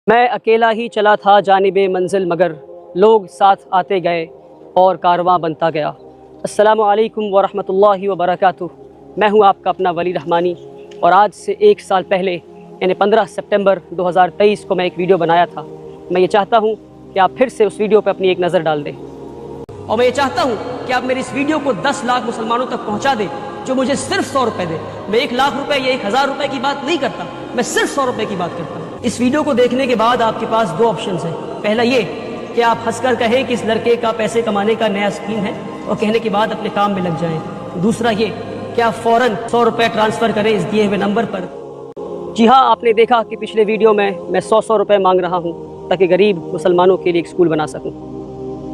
میں اکیلا ہی چلا تھا جانب منزل مگر لوگ ساتھ آتے گئے اور کارواں بنتا گیا۔ السلام علیکم ورحمۃ اللہ وبرکاتہ۔ میں ہوں آپ کا اپنا ولی رحمانی، اور آج سے 1 سال پہلے یعنی 15 سپٹمبر 2023 کو میں ایک ویڈیو بنایا تھا۔ میں یہ چاہتا ہوں کہ آپ پھر سے اس ویڈیو پہ اپنی ایک نظر ڈال دیں، اور میں یہ چاہتا ہوں کہ آپ میری اس ویڈیو کو 10 لاکھ مسلمانوں تک پہنچا دیں جو مجھے صرف 100 روپے دے۔ میں 1 لاکھ روپے یا 1000 روپے کی بات نہیں کرتا، میں صرف 100 روپے کی بات کرتا ہوں۔ اس ویڈیو کو دیکھنے کے بعد آپ کے پاس 2 آپشنز ہیں۔ پہلا یہ کہ آپ ہنس کر کہیں کہ اس لڑکے کا پیسے کمانے کا نیا اسکیم ہے، اور کہنے کے بعد اپنے کام میں لگ جائیں۔ دوسرا یہ کہ آپ فوراً 100 روپے ٹرانسفر کریں اس دیے ہوئے نمبر پر۔ جی ہاں، آپ نے دیکھا کہ پچھلے ویڈیو میں 100 روپے مانگ رہا ہوں تاکہ غریب مسلمانوں کے لیے ایک اسکول بنا سکوں۔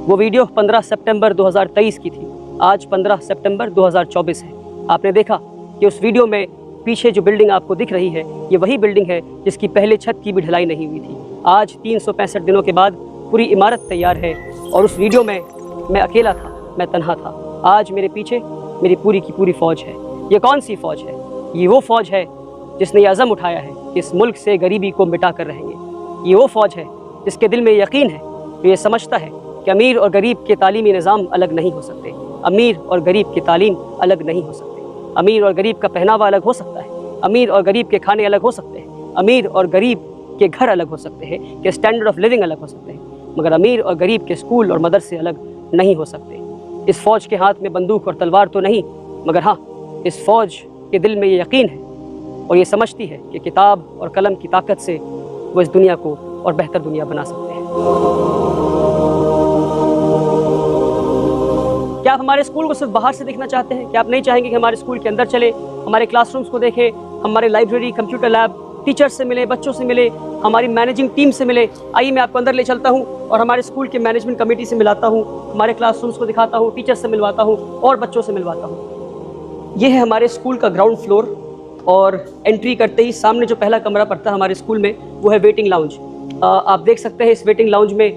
وہ ویڈیو 15 سپٹمبر 2023 کی تھی، آج 15 سپٹمبر 2024 ہے۔ آپ نے دیکھا کہ اس ویڈیو میں پیچھے جو بلڈنگ آپ کو دکھ رہی ہے یہ وہی بلڈنگ ہے جس کی پہلے چھت کی بھی ڈھلائی نہیں ہوئی تھی۔ آج 365 دنوں کے بعد پوری عمارت تیار ہے، اور اس ویڈیو میں اکیلا تھا، میں تنہا تھا۔ آج میرے پیچھے میری پوری کی پوری فوج ہے۔ یہ کون سی فوج ہے؟ یہ وہ فوج ہے جس نے یہ عزم اٹھایا ہے کہ اس ملک سے غریبی کو مٹا کر رہیں گے۔ یہ وہ فوج ہے جس کے دل میں یقین ہے، جو یہ سمجھتا ہے کہ امیر اور غریب کے تعلیمی نظام الگ نہیں ہو سکتے، امیر اور غریب کی تعلیم الگ نہیں ہو سکتے، امیر اور غریب کا پہناوا الگ ہو سکتا ہے، امیر اور غریب کے کھانے الگ ہو سکتے ہیں، امیر اور غریب کے گھر الگ ہو سکتے ہیں، کہ اسٹینڈرڈ آف لیونگ الگ ہو سکتے ہیں، مگر امیر اور غریب کے اسکول اور مدرسے الگ نہیں ہو سکتے۔ اس فوج کے ہاتھ میں بندوق اور تلوار تو نہیں، مگر ہاں اس فوج کے دل میں یہ یقین ہے اور یہ سمجھتی ہے کہ کتاب اور قلم کی طاقت سے وہ اس دنیا کو اور بہتر دنیا بنا سکتے ہیں۔ کیا آپ ہمارے اسکول کو صرف باہر سے دیکھنا چاہتے ہیں؟ کیا آپ نہیں چاہیں گے کہ ہمارے اسکول کے اندر چلے، ہمارے کلاس رومز کو دیکھیں، ہمارے لائبریری، کمپیوٹر لیب، ٹیچر سے ملے، بچوں سے ملے، ہماری مینیجنگ ٹیم سے ملے؟ آئیے میں آپ کو اندر لے چلتا ہوں اور ہمارے اسکول کے مینجمنٹ کمیٹی سے ملاتا ہوں، ہمارے کلاس رومز کو دکھاتا ہوں، ٹیچر سے ملواتا ہوں اور بچوں سے ملواتا ہوں۔ یہ ہے ہمارے اسکول کا گراؤنڈ فلور، اور انٹری کرتے ہی سامنے جو پہلا کمرہ پڑتا ہے ہمارے اسکول میں وہ ہے ویٹنگ لاؤنج۔ آپ دیکھ سکتے ہیں اس ویٹنگ لاؤنج میں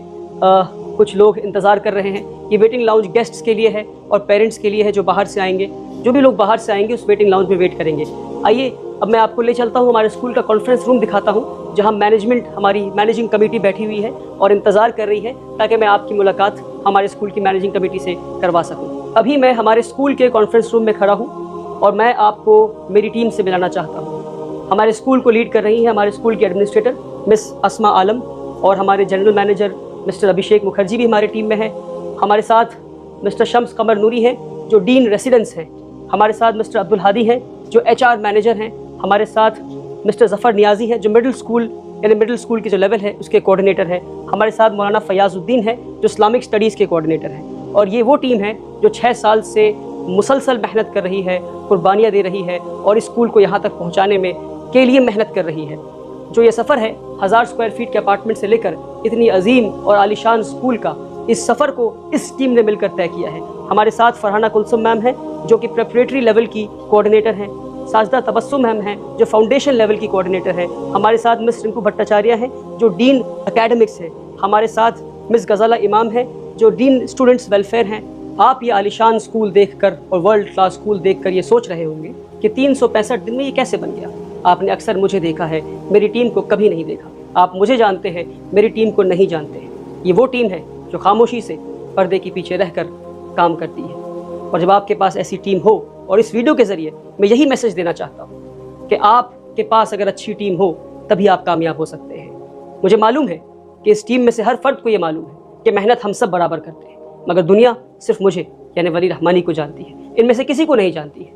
کچھ لوگ انتظار کر رہے ہیں۔ یہ ویٹنگ لاؤنج گیسٹس کے لیے ہے اور پیرنٹس کے لیے ہے جو باہر سے آئیں گے۔ جو بھی لوگ باہر سے آئیں گے اس ویٹنگ لاؤنج میں ویٹ کریں گے۔ آئیے اب میں آپ کو لے چلتا ہوں، ہمارے اسکول کا کانفرنس روم دکھاتا ہوں جہاں مینجمنٹ، ہماری مینیجنگ کمیٹی بیٹھی ہوئی ہے اور انتظار کر رہی ہے تاکہ میں آپ کی ملاقات ہمارے اسکول کی مینیجنگ کمیٹی سے کروا سکوں۔ ابھی میں ہمارے اسکول کے کانفرنس روم میں کھڑا ہوں اور میں آپ کو میری ٹیم سے ملانا چاہتا ہوں۔ ہمارے اسکول کو لیڈ کر رہی ہیں ہمارے اسکول کی ایڈمنسٹریٹر مس اسما عالم، اور ہمارے general manager mister Abhishek Mukherjee بھی ہمارے ٹیم میں ہیں۔ ہمارے ساتھ مسٹر شمس قمر نوری ہیں جو ڈین ریسیڈنس ہیں۔ ہمارے ساتھ مسٹر عبدالہادی ہیں جو HR مینیجر ہیں۔ ہمارے ساتھ مسٹر ظفر نیازی ہیں جو مڈل اسکول کی جو لیول ہے اس کے کوآرڈینیٹر ہیں۔ ہمارے ساتھ مولانا فیاض الدین ہیں جو اسلامک اسٹڈیز کے کوآرڈینیٹر ہیں۔ اور یہ وہ ٹیم ہے جو 6 سال سے مسلسل محنت کر رہی ہے، قربانیاں دے رہی ہے اور اس اسکول کو یہاں تک پہنچانے میں کے لیے محنت کر رہی ہے۔ جو یہ سفر ہے 1000 اسکوائر فیٹ کے اپارٹمنٹ سے لے کر اتنی عظیم اور عالیشان اسکول کا، اس سفر کو اس ٹیم نے مل کر طے کیا ہے۔ ہمارے ساتھ فرحانہ کلثوم میم ہیں جو کہ پریپریٹری لیول کی کوآرڈینیٹر ہیں۔ ساجدہ تبسم میم ہیں جو فاؤنڈیشن لیول کی کوآرڈینیٹر ہیں۔ ہمارے ساتھ مس رنکو بھٹاچاریہ ہیں جو ڈین اکیڈمکس ہیں۔ ہمارے ساتھ مس غزالہ امام ہیں جو ڈین اسٹوڈنٹس ویلفیئر ہیں۔ آپ یہ عالیشان اسکول دیکھ کر اور ورلڈ کلاس اسکول دیکھ کر یہ سوچ رہے ہوں گے کہ 365 دن میں یہ کیسے بن گیا۔ آپ نے اکثر مجھے دیکھا ہے، میری ٹیم کو کبھی نہیں دیکھا۔ آپ مجھے جانتے ہیں، میری ٹیم کو نہیں جانتے ہیں۔ یہ وہ ٹیم ہے جو خاموشی سے پردے کے پیچھے رہ کر کام کرتی ہے۔ اور جب آپ کے پاس ایسی ٹیم ہو، اور اس ویڈیو کے ذریعے میں یہی میسج دینا چاہتا ہوں کہ آپ کے پاس اگر اچھی ٹیم ہو تبھی آپ کامیاب ہو سکتے ہیں۔ مجھے معلوم ہے کہ اس ٹیم میں سے ہر فرد کو یہ معلوم ہے کہ محنت ہم سب برابر کرتے ہیں، مگر دنیا صرف مجھے یعنی ولی رحمانی کو جانتی ہے، ان میں سے کسی کو نہیں جانتی ہے۔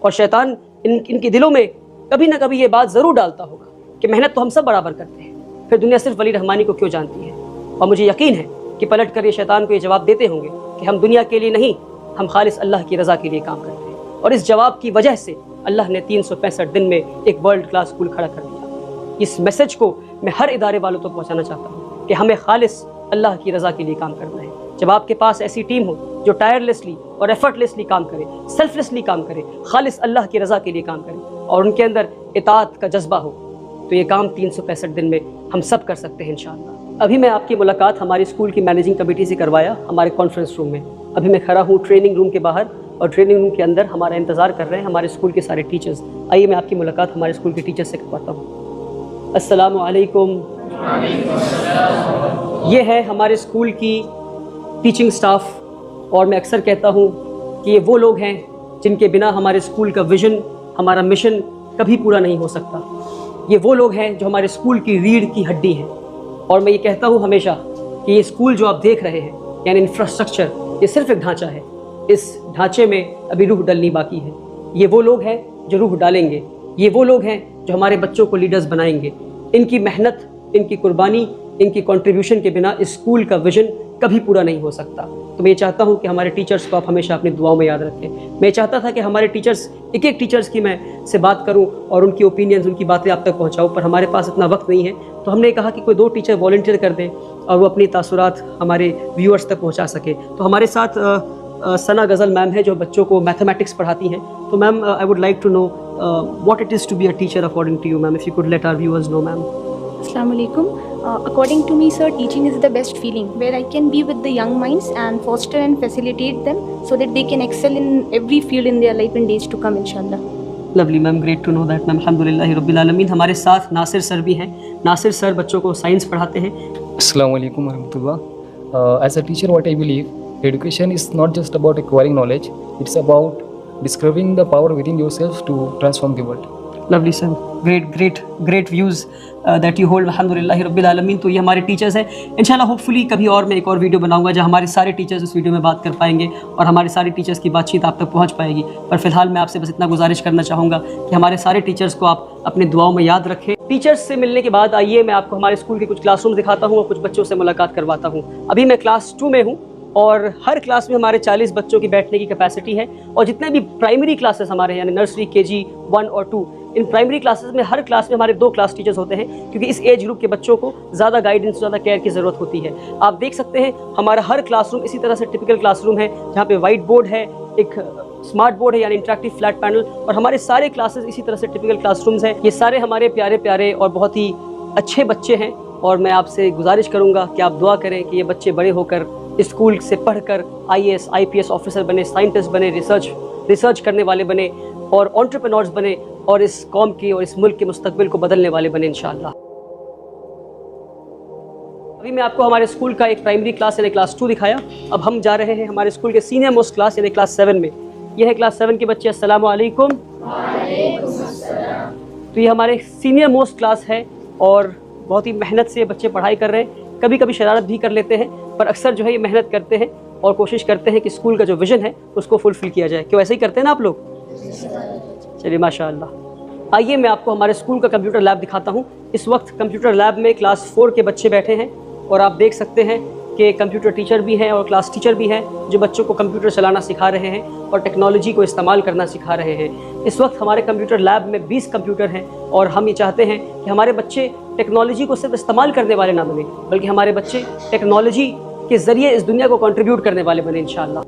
اور شیطان ان کے دلوں میں کبھی نہ کبھی یہ بات ضرور ڈالتا ہوگا کہ محنت تو ہم سب برابر کرتے ہیں، پھر دنیا صرف ولی رحمانی کو کیوں جانتی ہے؟ اور مجھے یقین ہے کہ پلٹ کر یہ شیطان کو یہ جواب دیتے ہوں گے کہ ہم دنیا کے لیے نہیں، ہم خالص اللہ کی رضا کے لیے کام کرتے ہیں۔ اور اس جواب کی وجہ سے اللہ نے 365 دن میں ایک ورلڈ کلاس اسکول کھڑا کر دیا۔ اس میسج کو میں ہر ادارے والوں تک پہنچانا چاہتا ہوں کہ ہمیں خالص اللہ کی رضا کے لیے کام کرنا ہے۔ جب آپ کے پاس ایسی ٹیم ہو جو ٹائرلیسلی اور ایفرٹلیسلی کام کرے، سیلفلیسلی کام کرے، خالص اللہ کی رضا کے لیے کام کرے، اور ان کے اندر اطاعت کا جذبہ ہو، تو یہ کام 365 دن میں ہم سب کر سکتے ہیں انشاءاللہ۔ ابھی میں آپ کی ملاقات ہماری اسکول کی مینیجنگ کمیٹی سے کروایا ہمارے کانفرنس روم میں۔ ابھی میں کھڑا ہوں ٹریننگ روم کے باہر، اور ٹریننگ روم کے اندر ہمارا انتظار کر رہے ہیں ہمارے اسکول کے سارے ٹیچرز۔ آئیے میں آپ کی ملاقات ہمارے اسکول کے ٹیچر سے کرواتا ہوں۔ السلام علیکم یہ ہے ہمارے اسکول کی ٹیچنگ سٹاف، اور میں اکثر کہتا ہوں کہ یہ وہ لوگ ہیں جن کے بنا ہمارے اسکول کا ویژن، ہمارا مشن کبھی پورا نہیں ہو سکتا۔ یہ وہ لوگ ہیں جو ہمارے اسکول کی ریڑھ کی ہڈی ہیں، اور میں یہ کہتا ہوں ہمیشہ کہ یہ اسکول جو آپ دیکھ رہے ہیں یعنی انفراسٹرکچر، یہ صرف ایک ڈھانچہ ہے، اس ڈھانچے میں ابھی روح ڈلنی باقی ہے۔ یہ وہ لوگ ہیں جو روح ڈالیں گے، یہ وہ لوگ ہیں جو ہمارے بچوں کو لیڈرز بنائیں گے۔ ان کی محنت، ان کی قربانی، ان کی کنٹریبیوشن کے بنا اس اسکول کا ویژن کبھی پورا نہیں ہو سکتا۔ تو میں یہ چاہتا ہوں کہ ہمارے ٹیچرز کو آپ ہمیشہ اپنی دعاؤں میں یاد رکھیں۔ میں چاہتا تھا کہ ہمارے ٹیچرز، ایک ایک ٹیچرز کی میں سے بات کروں اور ان کی اوپینینز، ان کی باتیں آپ تک پہنچاؤں، پر ہمارے پاس اتنا وقت نہیں ہے، تو ہم نے کہا کہ کوئی 2 ٹیچر والنٹیئر کر دیں اور وہ اپنی تاثرات ہمارے ویورز تک پہنچا سکیں۔ تو ہمارے ساتھ ثنا غزل میم ہے جو بچوں کو میتھمیٹکس پڑھاتی ہیں۔ تو ma'am, I would like to know what it is to be a teacher according to you ma'am, if you could let our viewers know ma'am. Assalamu alaikum. According to me, sir, teaching is the best feeling where I can be with the young minds and foster and facilitate them so that they can excel in every field in their life in days to come, inshallah. Lovely ma'am, great to know that ma'am. الحمد للہ رب العالمین۔ ہمارے ساتھ ناصر سر بھی ہیں۔ ناصر سر بچوں کو سائنس پڑھاتے ہیں۔ السلام علیکم ورحمۃ اللہ۔ As a teacher, what I believe, education is not just about acquiring knowledge, it's about discovering the power within yourself to transform the world. Lovely sir, great views that you hold, الحمد للہ رب العالمین۔ تو یہ ہمارے teachers ہیں۔ انشاءاللہ hope فلی کبھی اور میں ایک اور ویڈیو بناؤں گا جہاں ہمارے سارے ٹیچرز اس ویڈیو میں بات کر پائیں گے اور ہمارے سارے ٹیچرز کی بات چیت آپ تک پہنچ پائے گی۔ پر فی الحال میں آپ سے بس اتنا گزارش کرنا چاہوں گا کہ ہمارے سارے ٹیچرز کو آپ اپنے دعاؤں میں یاد رکھیں۔ ٹیچرز سے ملنے کے بعد آئیے میں آپ کو ہمارے اسکول کے کچھ کلاس روم دکھاتا ہوں اور کچھ بچوں سے ملاقات کرواتا ہوں۔ ابھی میں کلاس 2 میں ہوں اور ہر کلاس میں ہمارے 40 بچوں کی بیٹھنے کی کیپیسٹی ہے، اور جتنے بھی پرائمری کلاسز ہمارے ہیں یعنی نرسری، KG 1 اور 2، ان پرائمری کلاسز میں ہر کلاس میں ہمارے 2 کلاس ٹیچرز ہوتے ہیں، کیونکہ اس ایج گروپ کے بچوں کو زیادہ گائیڈنس، زیادہ کیئر کی ضرورت ہوتی ہے۔ آپ دیکھ سکتے ہیں ہمارا ہر کلاس روم اسی طرح سے ٹپیکل کلاس روم ہے جہاں پہ وائٹ بورڈ ہے، ایک اسمارٹ بورڈ ہے یعنی انٹریکٹیو فلیٹ پینل، اور ہمارے سارے کلاسز اسی طرح سے ٹپیکل کلاس رومز ہیں۔ یہ سارے ہمارے پیارے پیارے اور بہت ہی اچھے بچے ہیں، اور میں آپ سے گزارش کروں گا کہ آپ دعا کریں کہ یہ بچے بڑے ہو کر اسکول سے پڑھ کر IAS IPS آفیسر بنے، سائنٹسٹ بنے، ریسرچ کرنے والے بنے اور انٹرپرینورز بنے، اور اس قوم کے اور اس ملک کے مستقبل کو بدلنے والے بنے انشاءاللہ۔ ابھی میں آپ کو ہمارے اسکول کا ایک پرائمری کلاس یعنی کلاس 2 دکھایا۔ اب ہم جا رہے ہیں ہمارے اسکول کے سینئر موسٹ کلاس یعنی کلاس 7 میں۔ یہ ہے کلاس 7 کے بچے۔ السلام علیکم۔ وعلیکم السلام۔ تو یہ ہمارے سینئر موسٹ کلاس ہے اور بہت ہی محنت سے بچے پڑھائی کر رہے ہیں، کبھی کبھی شرارت بھی کر لیتے ہیں، پر اکثر جو ہے یہ محنت کرتے ہیں اور کوشش کرتے ہیں کہ اسکول کا جو ویژن ہے اس کو فلفل کیا جائے۔ کیوں ایسے ہی کرتے ہیں نا آپ لوگ؟ چلیے ماشاء اللہ۔ آئیے میں آپ کو ہمارے اسکول کا کمپیوٹر لیب دکھاتا ہوں۔ اس وقت کمپیوٹر لیب میں کلاس 4 کے بچے بیٹھے ہیں، اور آپ دیکھ سکتے ہیں کہ کمپیوٹر ٹیچر بھی ہیں اور کلاس ٹیچر بھی ہیں جو بچوں کو کمپیوٹر چلانا سکھا رہے ہیں اور ٹیکنالوجی کو استعمال کرنا سکھا رہے ہیں۔ اس وقت ہمارے کمپیوٹر لیب میں 20 کمپیوٹر ہیں، اور ہم یہ چاہتے ہیں کہ ہمارے بچے ٹیکنالوجی کو صرف استعمال کرنے والے نہ بنیں، بلکہ ہمارے بچے ٹیکنالوجی کے ذریعے اس دنیا کو کنٹریبیوٹ کرنے والے بنے انشاءاللہ۔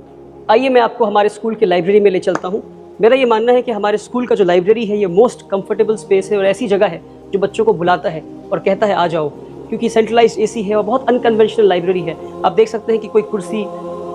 آئیے میں آپ کو ہمارے اسکول کے لائبریری میں لے چلتا ہوں۔ میرا یہ ماننا ہے کہ ہمارے اسکول کا جو لائبریری ہے یہ موسٹ کمفرٹیبل اسپیس ہے اور ایسی جگہ ہے جو بچوں کو بلاتا ہے اور کہتا ہے آ جاؤ، کیونکہ سینٹرلائزڈ AC ہے اور بہت انکنونشنل لائبریری ہے۔ آپ دیکھ سکتے ہیں کہ کوئی کرسی،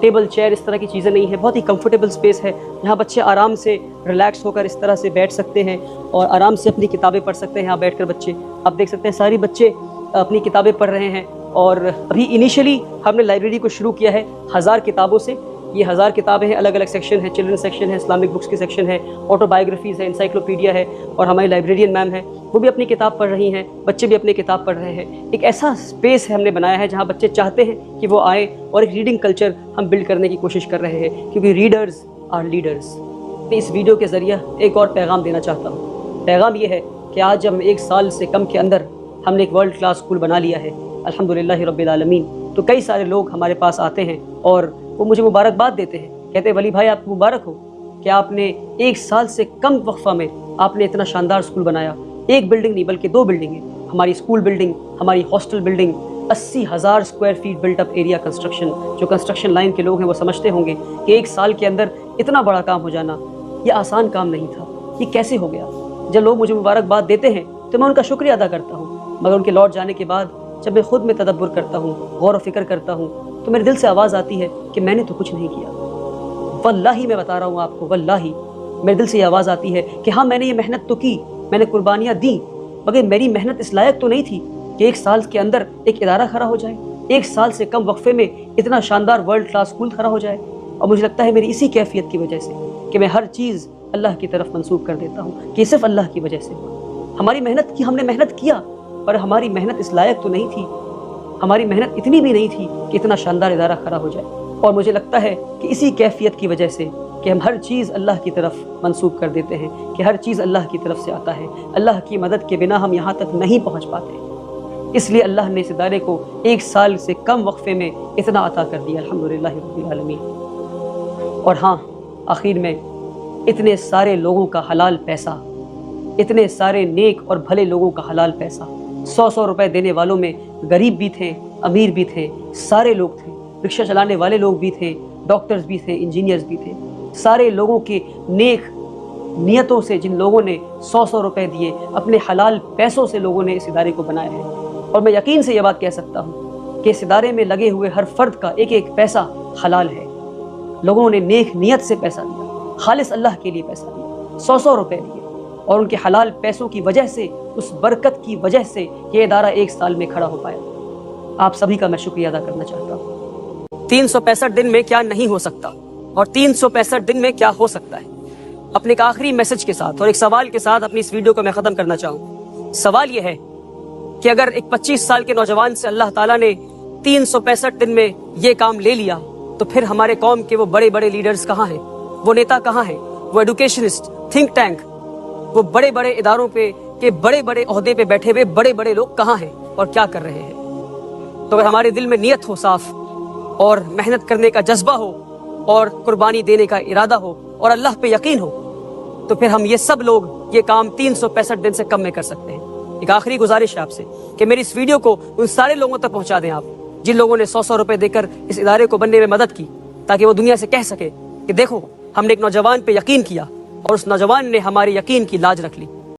ٹیبل، چیئر اس طرح کی چیزیں نہیں ہیں، بہت ہی کمفرٹیبل اسپیس ہے جہاں بچے آرام سے ریلیکس ہو کر اس طرح سے بیٹھ سکتے ہیں اور آرام سے اپنی کتابیں پڑھ سکتے ہیں۔ یہاں بیٹھ کر بچے، آپ دیکھ سکتے ہیں ساری بچے اپنی کتابیں پڑھ رہے ہیں، اور ابھی انیشلی ہم نے لائبریری کو شروع کیا ہے 1000 کتابوں سے۔ یہ 1000 کتابیں ہیں، الگ الگ سیکشن ہے، چلڈرن سیکشن ہے، اسلامک بکس کے سیکشن ہے، آٹو بایوگرافیز ہے، انسائکلوپیڈیا ہے، اور ہماری لائبریرین میم ہیں وہ بھی اپنی کتاب پڑھ رہی ہیں، بچے بھی اپنی کتاب پڑھ رہے ہیں۔ ایک ایسا اسپیس ہے ہم نے بنایا ہے جہاں بچے چاہتے ہیں کہ وہ آئیں، اور ایک ریڈنگ کلچر ہم بلڈ کرنے کی کوشش کر رہے ہیں، کیونکہ ریڈرز آر لیڈرز۔ میں اس ویڈیو کے ذریعہ ایک اور پیغام دینا چاہتا ہوں۔ پیغام یہ ہے کہ آج ہم 1 سال سے کم کے اندر ہم نے ایک ورلڈ کلاس اسکول بنا لیا ہے الحمدللہ رب العالمین۔ تو کئی سارے لوگ ہمارے پاس آتے ہیں اور وہ مجھے مبارکباد دیتے ہیں، کہتے ہیں ولی بھائی آپ کو مبارک ہو کہ آپ نے 1 سال سے کم وقفہ میں آپ نے اتنا شاندار اسکول بنایا۔ 1 بلڈنگ نہیں بلکہ 2 بلڈنگیں، ہماری اسکول بلڈنگ، ہماری hostel building, 80,000 square feet built up area construction. جو کنسٹرکشن لائن کے لوگ ہیں وہ سمجھتے ہوں گے کہ 1 سال کے اندر اتنا بڑا کام ہو جانا یہ آسان کام نہیں تھا، یہ کیسے ہو گیا؟ جب لوگ مجھے مبارکباد دیتے ہیں تو میں ان کا شکریہ ادا کرتا ہوں، مگر ان کے لوٹ جانے کے بعد جب میں خود میں تدبر کرتا ہوں، غور و فکر کرتا ہوں، تو میرے دل سے آواز آتی ہے کہ میں نے تو کچھ نہیں کیا۔ واللہ میں بتا رہا ہوں آپ کو، واللہ میرے دل سے یہ آواز آتی ہے کہ ہاں میں نے یہ محنت تو کی، میں نے قربانیاں دیں، مگر میری محنت اس لائق تو نہیں تھی کہ 1 سال کے اندر ایک ادارہ کھڑا ہو جائے, 1 سال سے کم وقفے میں اتنا شاندار ورلڈ کلاس اسکول کھڑا ہو جائے. اور مجھے لگتا ہے میری اسی کیفیت کی وجہ سے کہ میں ہر چیز اللہ کی طرف منسوب کر دیتا ہوں کہ صرف اللہ کی وجہ سے. ہماری محنت کی, ہم نے محنت کیا, پر ہماری محنت اس لائق تو نہیں تھی, ہماری محنت اتنی بھی نہیں تھی کہ اتنا شاندار ادارہ کھڑا ہو جائے. اور مجھے لگتا ہے کہ اسی کیفیت کی وجہ سے کہ ہم ہر چیز اللہ کی طرف منسوب کر دیتے ہیں کہ ہر چیز اللہ کی طرف سے آتا ہے. اللہ کی مدد کے بنا ہم یہاں تک نہیں پہنچ پاتے, اس لیے اللہ نے اس ادارے کو 1 سال سے کم وقفے میں اتنا عطا کر دیا, الحمدللہ رب العالمین. اور ہاں, آخر میں اتنے سارے لوگوں کا حلال پیسہ, اتنے سارے نیک اور بھلے لوگوں کا حلال پیسہ, 100 روپے دینے والوں میں غریب بھی تھے, امیر بھی تھے, سارے لوگ تھے, رکشہ چلانے والے لوگ بھی تھے, ڈاکٹرز بھی تھے, انجینئرز بھی تھے. سارے لوگوں کے نیک نیتوں سے جن لوگوں نے 100 روپے دیے, اپنے حلال پیسوں سے لوگوں نے اس ادارے کو بنایا ہے. اور میں یقین سے یہ بات کہہ سکتا ہوں کہ اس ادارے میں لگے ہوئے ہر فرد کا ایک ایک پیسہ حلال ہے. لوگوں نے نیک نیت سے پیسہ دیا, خالص اللہ کے لیے پیسہ دیا, 100 روپے دیے, اور ان کے حلال پیسوں کی وجہ سے, اس برکت کی وجہ سے یہ ادارہ 1 سال میں کھڑا ہو پایا. آپ سبھی کا میں شکریہ ادا کرنا چاہتا ہوں. 365 دن میں کیا نہیں ہو سکتا اور 365 دن میں کیا ہو سکتا ہے. اپنے ایک آخری میسج کے ساتھ اور ایک سوال کے ساتھ اپنی اس ویڈیو کو میں ختم کرنا چاہوں. سوال یہ ہے کہ اگر ایک 25 سال کے نوجوان سے اللہ تعالیٰ نے 365 دن میں یہ کام لے لیا, تو پھر ہمارے قوم کے وہ بڑے بڑے لیڈرز کہاں ہیں, وہ نیتا کہاں ہیں, وہ ایڈوکیشنسٹ, تھنک ٹینک, وہ بڑے بڑے اداروں پہ کے بڑے بڑے عہدے پہ بیٹھے ہوئے بڑے بڑے لوگ کہاں ہیں اور کیا کر رہے ہیں. تو اگر ہمارے دل میں نیت ہو صاف, اور محنت کرنے کا جذبہ ہو, اور قربانی دینے کا ارادہ ہو, اور اللہ پہ یقین ہو, تو پھر ہم یہ سب لوگ یہ کام 365 دن سے کم میں کر سکتے ہیں. ایک آخری گزارش ہے آپ سے کہ میری اس ویڈیو کو ان سارے لوگوں تک پہنچا دیں آپ جن لوگوں نے 100 روپے دے کر اس ادارے کو بننے میں مدد کی, تاکہ وہ دنیا سے کہہ سکے کہ دیکھو ہم نے ایک نوجوان پہ یقین کیا اور اس نوجوان نے ہمارے یقین کی لاج رکھ لی.